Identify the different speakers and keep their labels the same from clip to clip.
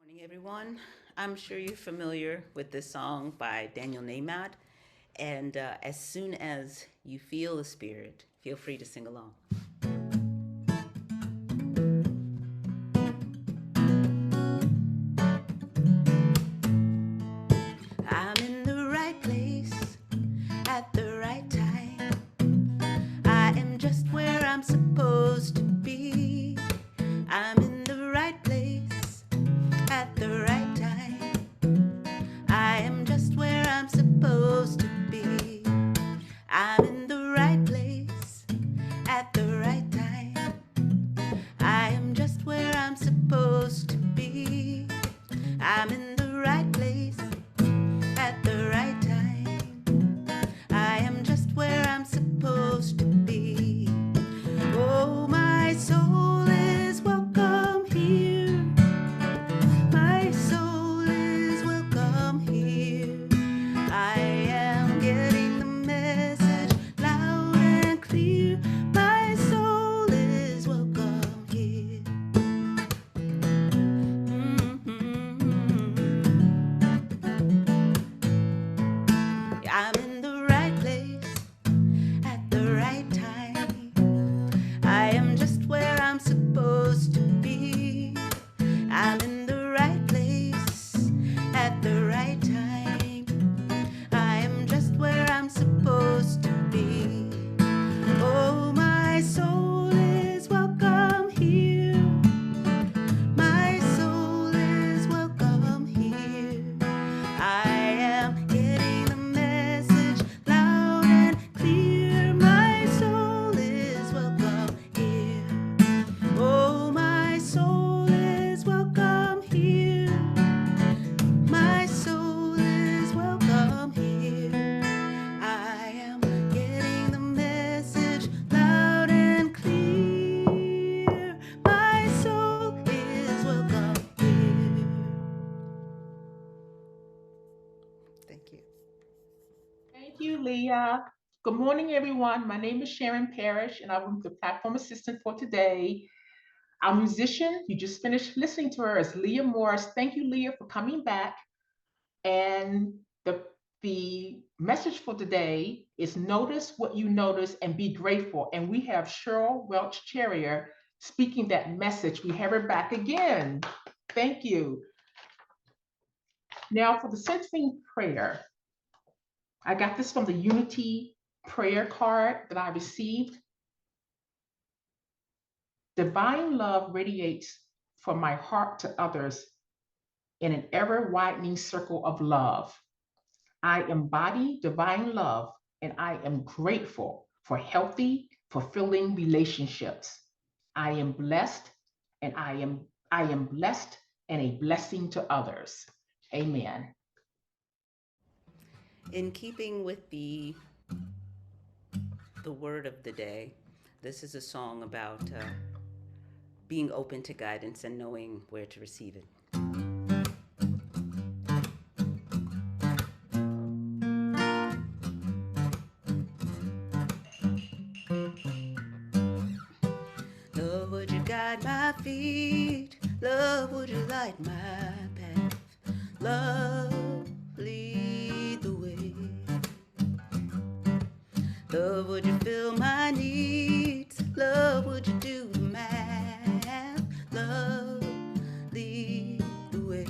Speaker 1: Morning, everyone. I'm sure you're familiar with this song by Daniel Nahmad. And as soon as you feel the spirit, feel free to sing along. I'm in the right place at the right time. I am just where I'm supposed to be. I'm in the right place at the right time. I am just where I'm supposed to be. I'm in the right place at the right time. I am just where I'm supposed to be. I'm in the right place at the right time. I am just where I'm supposed to be. Oh, my soul is welcome here. My soul is welcome here. I am getting the message loud and clear. My soul is welcome here. I'm in the right place at the right time. I am just where I'm supposed to be. I'm in the right place at the right time. I am just where I'm supposed to be. Oh, my soul is welcome here. My soul is welcome here. I am getting the message loud and clear. My soul is welcome here. Oh, my soul is welcome here. My soul is welcome here. I am getting the message loud and clear. My soul is welcome here. Thank you.
Speaker 2: Thank you, Leah. Good morning, everyone. My name is Sharon Parrish, and I'm the platform assistant for today. Our musician, you just finished listening to her, is Lea Morris. Thank you, Leah, for coming back. And the message for today is notice what you notice and be grateful. And we have Cheryl Welsh-Charrier speaking that message. We have her back again. Thank you. Now for the centering prayer. I got this from the Unity prayer card that I received. Divine love radiates from my heart to others in an ever widening circle of love. I embody divine love and I am grateful for healthy, fulfilling relationships. I am blessed and I am blessed and a blessing to others. Amen.
Speaker 1: In keeping with the word of the day, this is a song about being open to guidance and knowing where to receive it. Love, would you guide my feet? Love, would you light my path? Love, lead the way. Love, would you fill my needs? Love, would you do the math? Love, lead the way.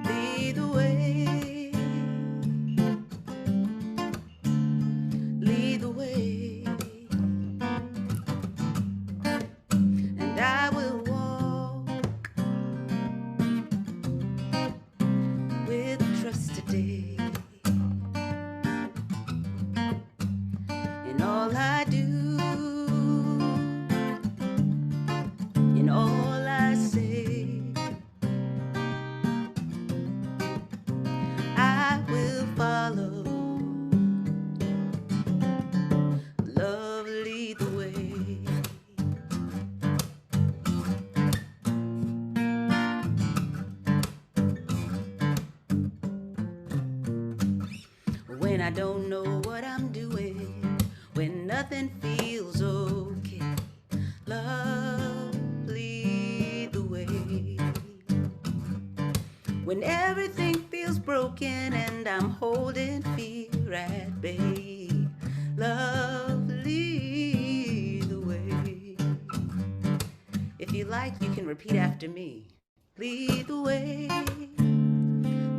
Speaker 1: Lead the way. Lead the way. And I will walk with trust today. In all I do, in all I say, I will follow. Love, lead the way. When I don't know what I'm doing, when nothing feels okay, love, like, you can repeat after me. Lead the way,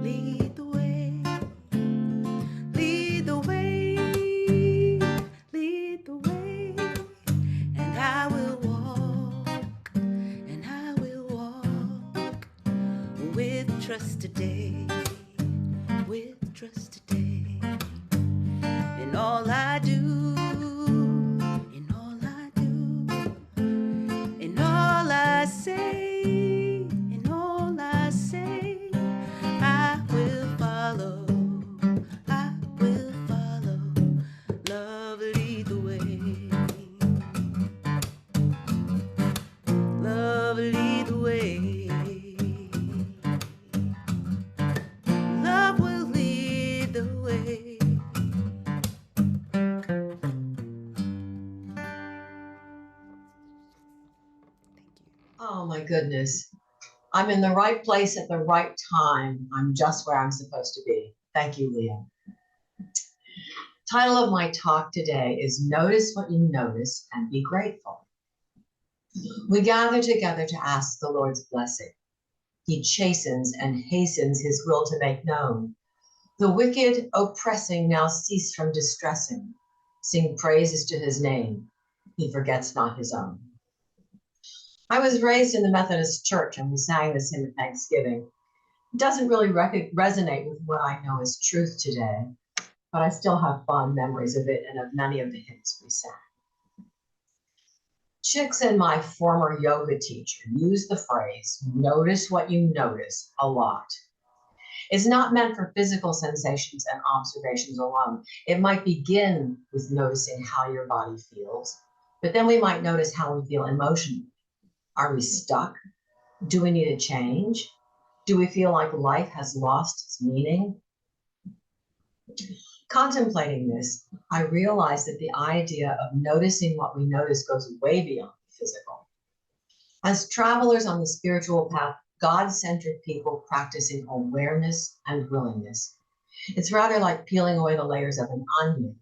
Speaker 1: lead the way, lead the way, lead the way, and I will walk, and I will walk with trust today, with trust today, in all I do, in all I do, in all I say, in all I say, I will follow, I will follow, love lead the way, love lead the way, love will lead the way.
Speaker 3: Oh my goodness. I'm in the right place at the right time. I'm just where I'm supposed to be. Thank you, Lea. Title of my talk today is Notice What You Notice and Be Grateful. We gather together to ask the Lord's blessing. He chastens and hastens his will to make known. The wicked oppressing now cease from distressing. Sing praises to his name. He forgets not his own. I was raised in the Methodist Church and we sang this hymn at Thanksgiving. It doesn't really resonate with what I know as truth today, but I still have fond memories of it and of many of the hymns we sang. Chicks and my former yoga teacher used the phrase, notice what you notice, a lot. It's not meant for physical sensations and observations alone. It might begin with noticing how your body feels, but then we might notice how we feel emotionally. Are we stuck? Do we need a change? Do we feel like life has lost its meaning? Contemplating this, I realized that the idea of noticing what we notice goes way beyond the physical. As travelers on the spiritual path, God-centered people practicing awareness and willingness. It's rather like peeling away the layers of an onion.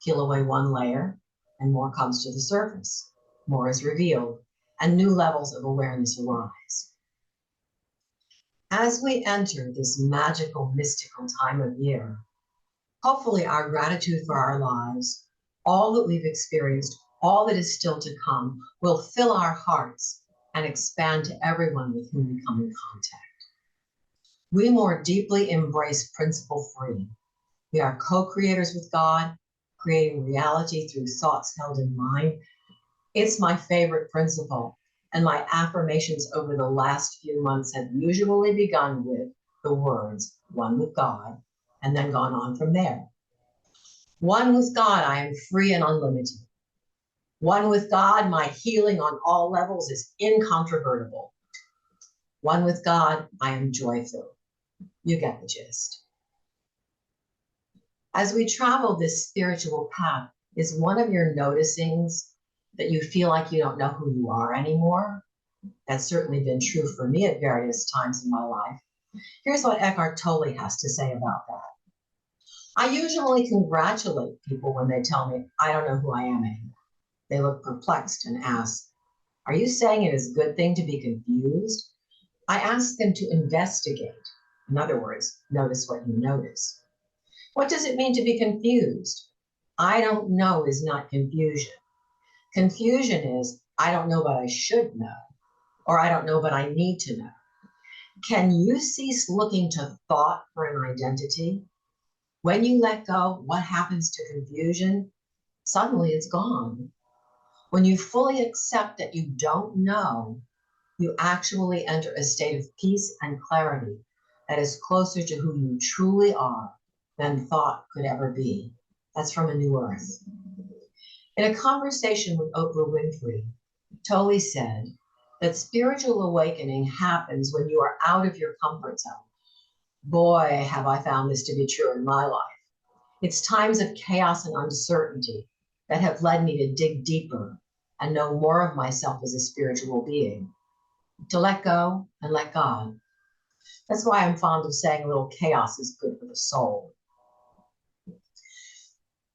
Speaker 3: Peel away one layer, and more comes to the surface. More is revealed, and new levels of awareness arise. As we enter this magical, mystical time of year, hopefully our gratitude for our lives, all that we've experienced, all that is still to come, will fill our hearts and expand to everyone with whom we come in contact. We more deeply embrace principle 3. We are co-creators with God, creating reality through thoughts held in mind. It's my favorite principle, and my affirmations over the last few months have usually begun with the words, one with God, and then gone on from there. One with God, I am free and unlimited. One with God, my healing on all levels is incontrovertible. One with God, I am joy-filled. You get the gist. As we travel this spiritual path, is one of your noticings that you feel like you don't know who you are anymore? That's certainly been true for me at various times in my life. Here's what Eckhart Tolle has to say about that. I usually congratulate people when they tell me, I don't know who I am anymore. They look perplexed and ask, are you saying it is a good thing to be confused? I ask them to investigate. In other words, notice what you notice. What does it mean to be confused? I don't know is not confusion. Confusion is, I don't know, but I should know, or I don't know, but I need to know. Can you cease looking to thought for an identity? When you let go, what happens to confusion? Suddenly it's gone. When you fully accept that you don't know, you actually enter a state of peace and clarity that is closer to who you truly are than thought could ever be. That's from A New Earth. In a conversation with Oprah Winfrey, Tolle said that spiritual awakening happens when you are out of your comfort zone. Boy, have I found this to be true in my life. It's times of chaos and uncertainty that have led me to dig deeper and know more of myself as a spiritual being, to let go and let God. That's why I'm fond of saying a little chaos is good for the soul.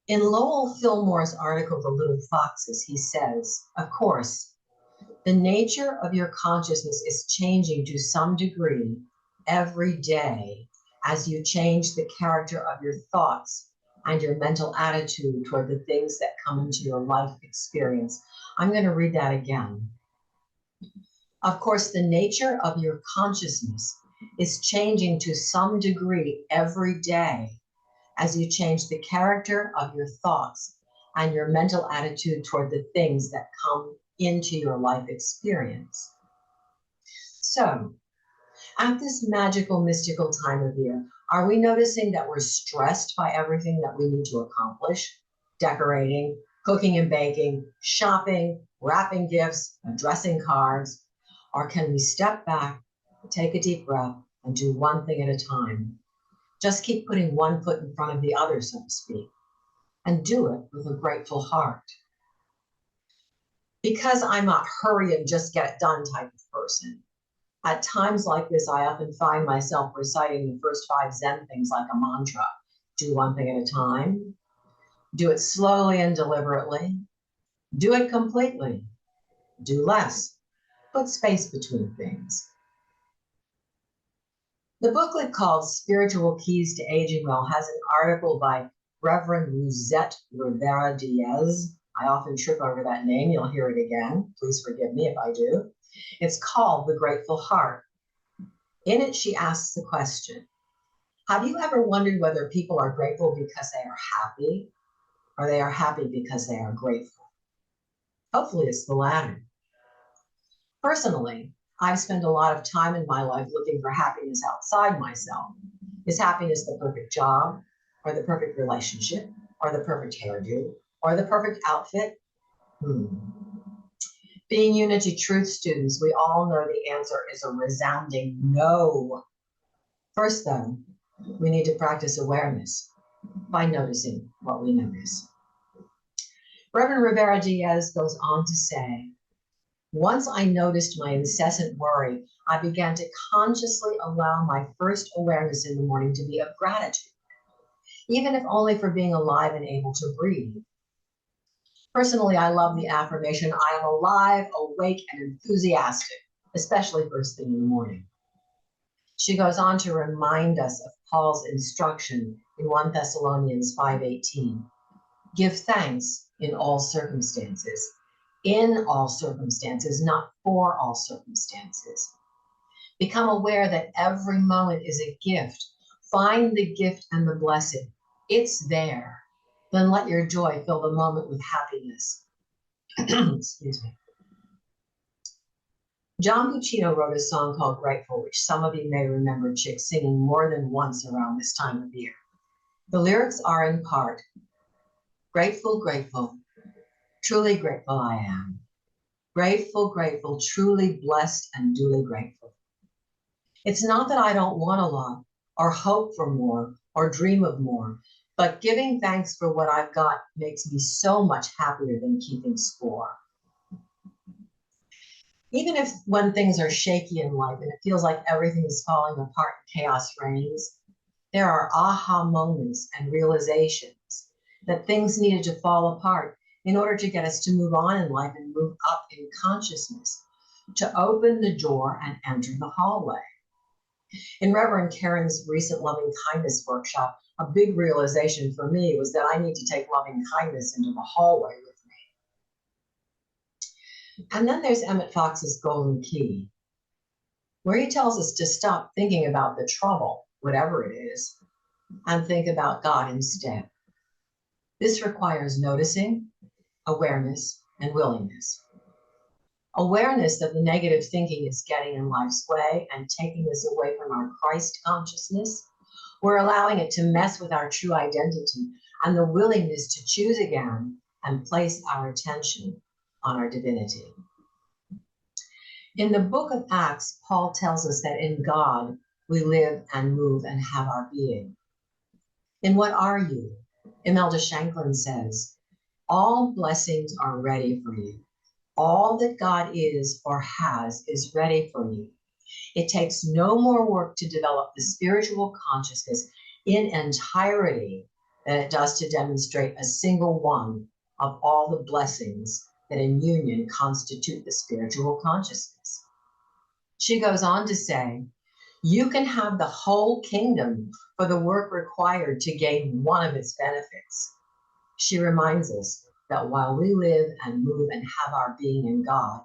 Speaker 3: In Lowell Fillmore's article, The Little Foxes, he says, of course, The nature of your consciousness is changing to some degree every day as you change the character of your thoughts and your mental attitude toward the things that come into your life experience. I'm going to read that again. Of course, the nature of your consciousness is changing to some degree every day as you change the character of your thoughts and your mental attitude toward the things that come into your life experience. So, at this magical, mystical time of year, are we noticing that we're stressed by everything that we need to accomplish? Decorating, cooking and baking, shopping, wrapping gifts, addressing cards? Or can we step back, take a deep breath, and do one thing at a time? Just keep putting one foot in front of the other, so to speak, and do it with a grateful heart. Because I'm a hurry and just get it done type of person, at times like this, I often find myself reciting the first 5 Zen things like a mantra. Do one thing at a time. Do it slowly and deliberately. Do it completely. Do less. Put space between things. The booklet called Spiritual Keys to Aging Well has an article by Reverend Luzette Rivera Diaz. I often trip over that name. You'll hear it again. Please forgive me if I do. It's called The Grateful Heart. In it, she asks the question, have you ever wondered whether people are grateful because they are happy, or they are happy because they are grateful? Hopefully it's the latter. Personally, I've spent a lot of time in my life looking for happiness outside myself. Is happiness the perfect job, or the perfect relationship, or the perfect hairdo, or the perfect outfit? Being Unity Truth students, we all know the answer is a resounding no. First, though, we need to practice awareness by noticing what we notice. Reverend Rivera Diaz goes on to say, once I noticed my incessant worry, I began to consciously allow my first awareness in the morning to be of gratitude, even if only for being alive and able to breathe. Personally, I love the affirmation, I am alive, awake, and enthusiastic, especially first thing in the morning. She goes on to remind us of Paul's instruction in 1 Thessalonians 5:18. Give thanks in all circumstances. In all circumstances, not for all circumstances. Become aware that every moment is a gift. Find the gift and the blessing. It's there. Then let your joy fill the moment with happiness. Excuse me. John Puccino wrote a song called Grateful, which some of you may remember Chick singing more than once around this time of year. The lyrics are in part, grateful, grateful, truly grateful I am. Grateful, grateful, truly blessed and duly grateful. It's not that I don't want a lot, or hope for more, or dream of more, but giving thanks for what I've got makes me so much happier than keeping score. Even if when things are shaky in life and it feels like everything is falling apart and chaos reigns, there are aha moments and realizations that things needed to fall apart in order to get us to move on in life and move up in consciousness, to open the door and enter the hallway. In Reverend Karen's recent loving kindness workshop, a big realization for me was that I need to take loving kindness into the hallway with me. And then there's Emmett Fox's Golden Key, where he tells us to stop thinking about the trouble, whatever it is, and think about God instead. This requires noticing, awareness, and willingness. Awareness that the negative thinking is getting in life's way and taking us away from our Christ consciousness. We're allowing it to mess with our true identity, and the willingness to choose again and place our attention on our divinity. In the book of Acts, Paul tells us that in God we live and move and have our being. In What Are You? Imelda Shanklin says, all blessings are ready for you. All that God is or has is ready for you. It takes no more work to develop the spiritual consciousness in entirety than it does to demonstrate a single one of all the blessings that in union constitute the spiritual consciousness. She goes on to say, you can have the whole kingdom for the work required to gain one of its benefits. She reminds us that while we live and move and have our being in God,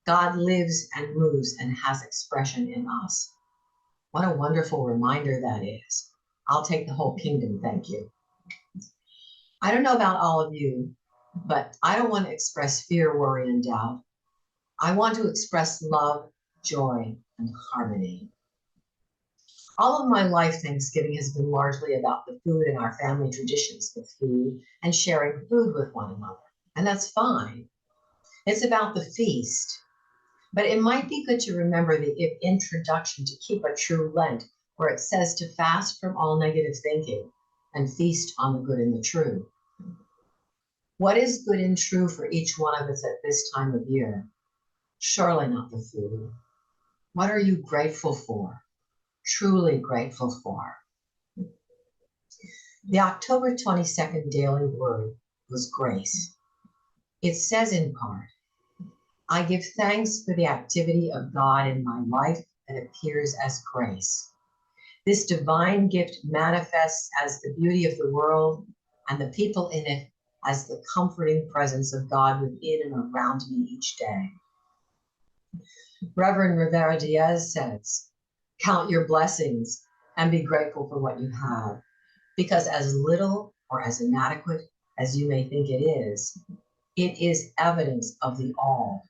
Speaker 3: God lives and moves and has expression in us. What a wonderful reminder that is. I'll take the whole kingdom, thank you. I don't know about all of you, but I don't want to express fear, worry, and doubt. I want to express love, joy, and harmony. All of my life, Thanksgiving has been largely about the food and our family traditions with food and sharing food with one another. And that's fine. It's about the feast. But it might be good to remember the introduction to Keep a True Lent, where it says to fast from all negative thinking and feast on the good and the true. What is good and true for each one of us at this time of year? Surely not the food. What are you grateful for? Truly grateful for? The October 22nd daily word was grace. It says in part, I give thanks for the activity of God in my life that appears as grace. This divine gift manifests as the beauty of the world and the people in it as the comforting presence of God within and around me each day. Reverend Rivera Diaz says, count your blessings and be grateful for what you have, because as little or as inadequate as you may think it is evidence of the all.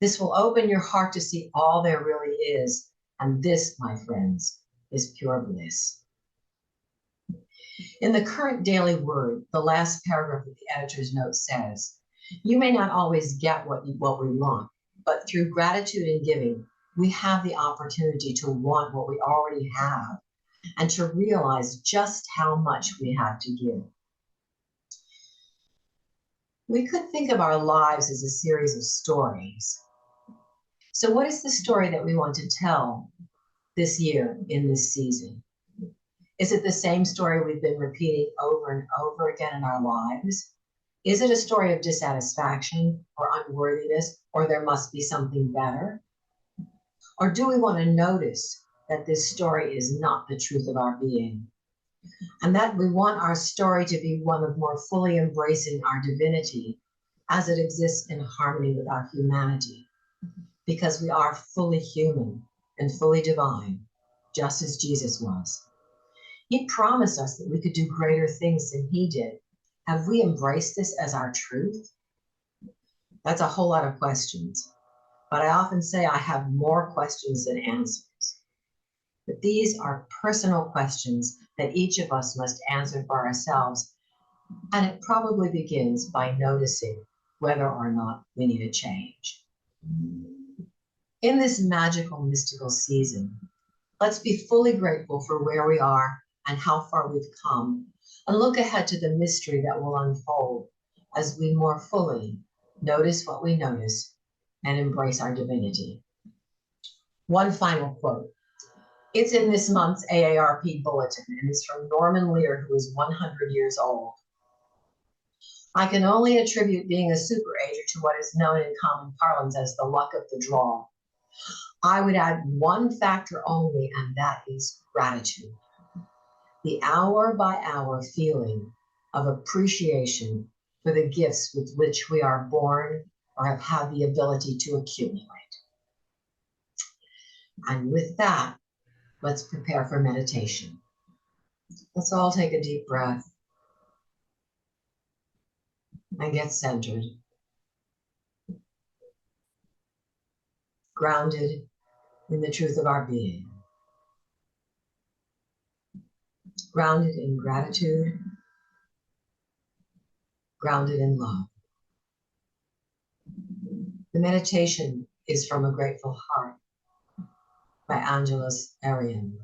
Speaker 3: This will open your heart to see all there really is, and this, my friends, is pure bliss. In the current daily word, the last paragraph of the editor's note says, you may not always get what we want, but through gratitude and giving, we have the opportunity to want what we already have and to realize just how much we have to give. We could think of our lives as a series of stories. So what is the story that we want to tell this year in this season? Is it the same story we've been repeating over and over again in our lives? Is it a story of dissatisfaction or unworthiness, or there must be something better? Or do we want to notice that this story is not the truth of our being, and that we want our story to be one of more fully embracing our divinity as it exists in harmony with our humanity, because we are fully human and fully divine, just as Jesus was. He promised us that we could do greater things than he did. Have we embraced this as our truth? That's a whole lot of questions, but I often say I have more questions than answers. But these are personal questions that each of us must answer for ourselves, and it probably begins by noticing whether or not we need a change. In this magical, mystical season, let's be fully grateful for where we are and how far we've come, and look ahead to the mystery that will unfold as we more fully notice what we notice and embrace our divinity. One final quote. It's in this month's AARP bulletin, and it's from Norman Lear, who is 100 years old. I can only attribute being a superager to what is known in common parlance as the luck of the draw. I would add one factor only, and that is gratitude. The hour-by-hour feeling of appreciation for the gifts with which we are born or have had the ability to accumulate. And with that, let's prepare for meditation. Let's all take a deep breath and get centered, grounded in the truth of our being, grounded in gratitude, grounded in love. The meditation is from A Grateful Heart by Angelos Arian.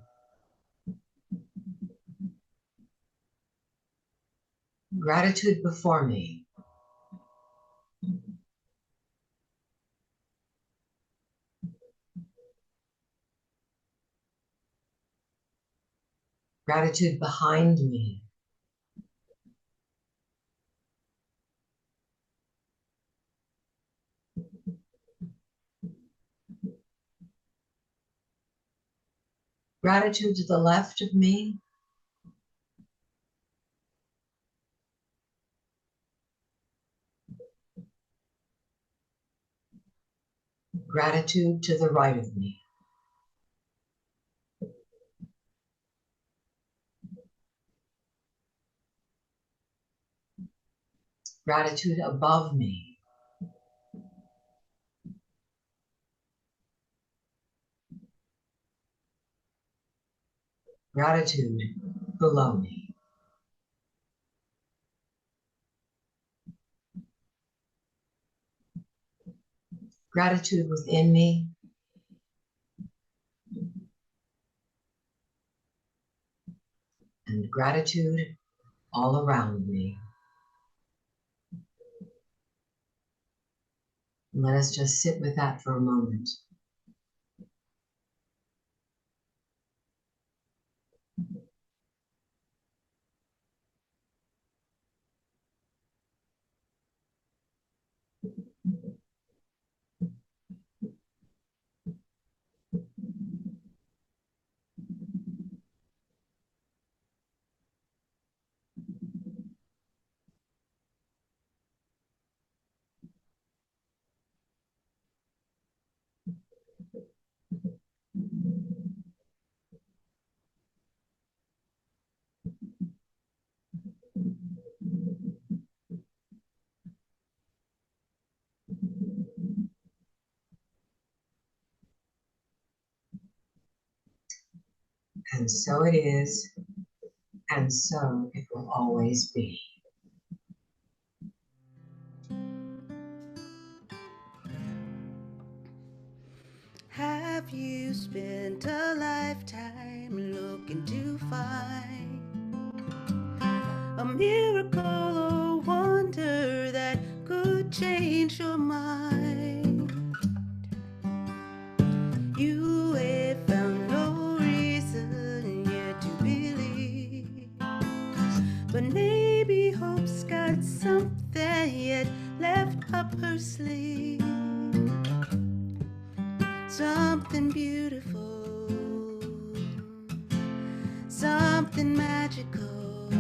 Speaker 3: Gratitude before me. Gratitude behind me. Gratitude to the left of me. Gratitude to the right of me. Gratitude above me. Gratitude below me. Gratitude within me. And gratitude all around me. And let us just sit with that for a moment. And so it is, and so it will always be.
Speaker 1: Have you spent a lifetime looking to find a miracle or wonder that could change your mind? You have found no reason yet to believe, but maybe hope's got something yet left up her sleeve. Something beautiful, something magical,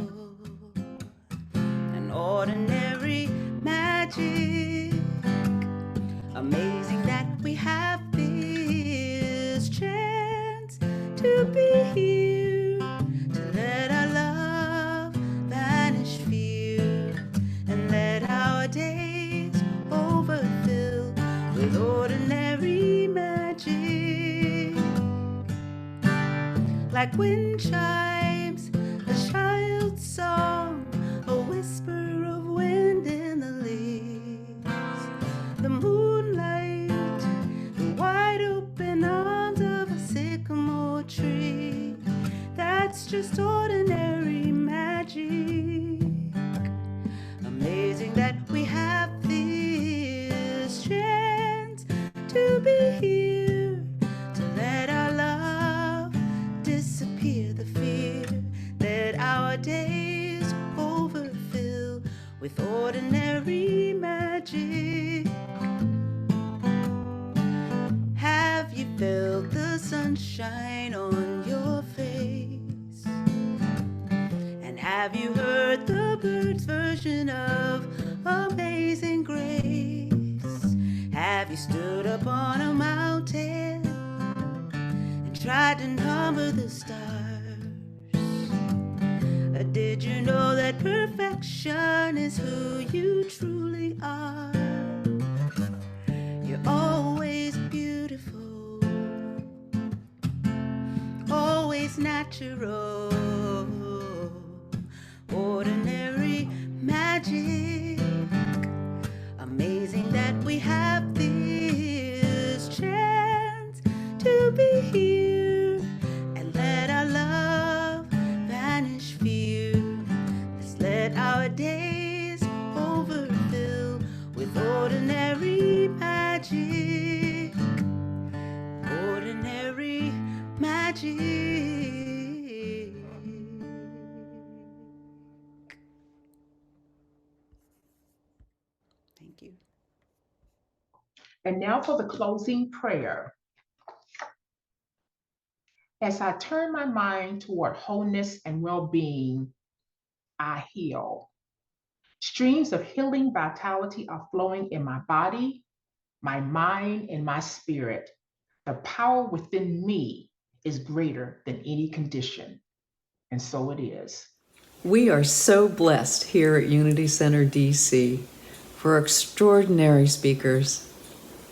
Speaker 1: an ordinary magic. Amazing that we have this chance to be here, to let our love vanish fear, and let our days overfill with ordinary magic. Like wind chimes, a child's song, a whisper of wind in the leaves, the moonlight, the wide open arms of a sycamore tree. That's just ordinary magic. Amazing that we have this chance to be here, to let our love disappear the fear, let our days overfill with ordinary magic. Have you felt the sunshine on your face? And have you heard the bird's version of Amazing Grace? Have you stood up on a mountain and tried to number the stars? Or did you know that perfection is who you truly are? You're always beautiful, always natural, ordinary magic. Amazing that we have this chance to be here and let our love vanish fear. Let's let our days overfill with ordinary magic, ordinary magic. Thank you.
Speaker 2: And now for the closing prayer. As I turn my mind toward wholeness and well being, I heal. Streams of healing vitality are flowing in my body, my mind, and my spirit. The power within me is greater than any condition. And so it is.
Speaker 4: We are so blessed here at Unity Center DC for extraordinary speakers,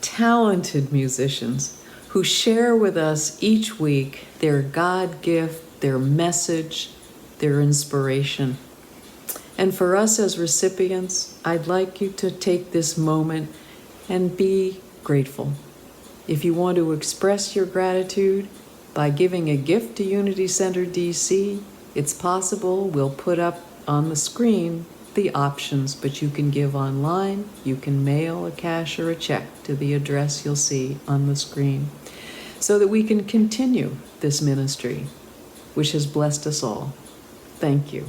Speaker 4: talented musicians who share with us each week their God gift, their message, their inspiration. And for us as recipients, I'd like you to take this moment and be grateful. If you want to express your gratitude by giving a gift to Unity Center DC, it's possible. We'll put up on the screen the options, but you can give online, you can mail a cash or a check to the address you'll see on the screen, so that we can continue this ministry, which has blessed us all. Thank you.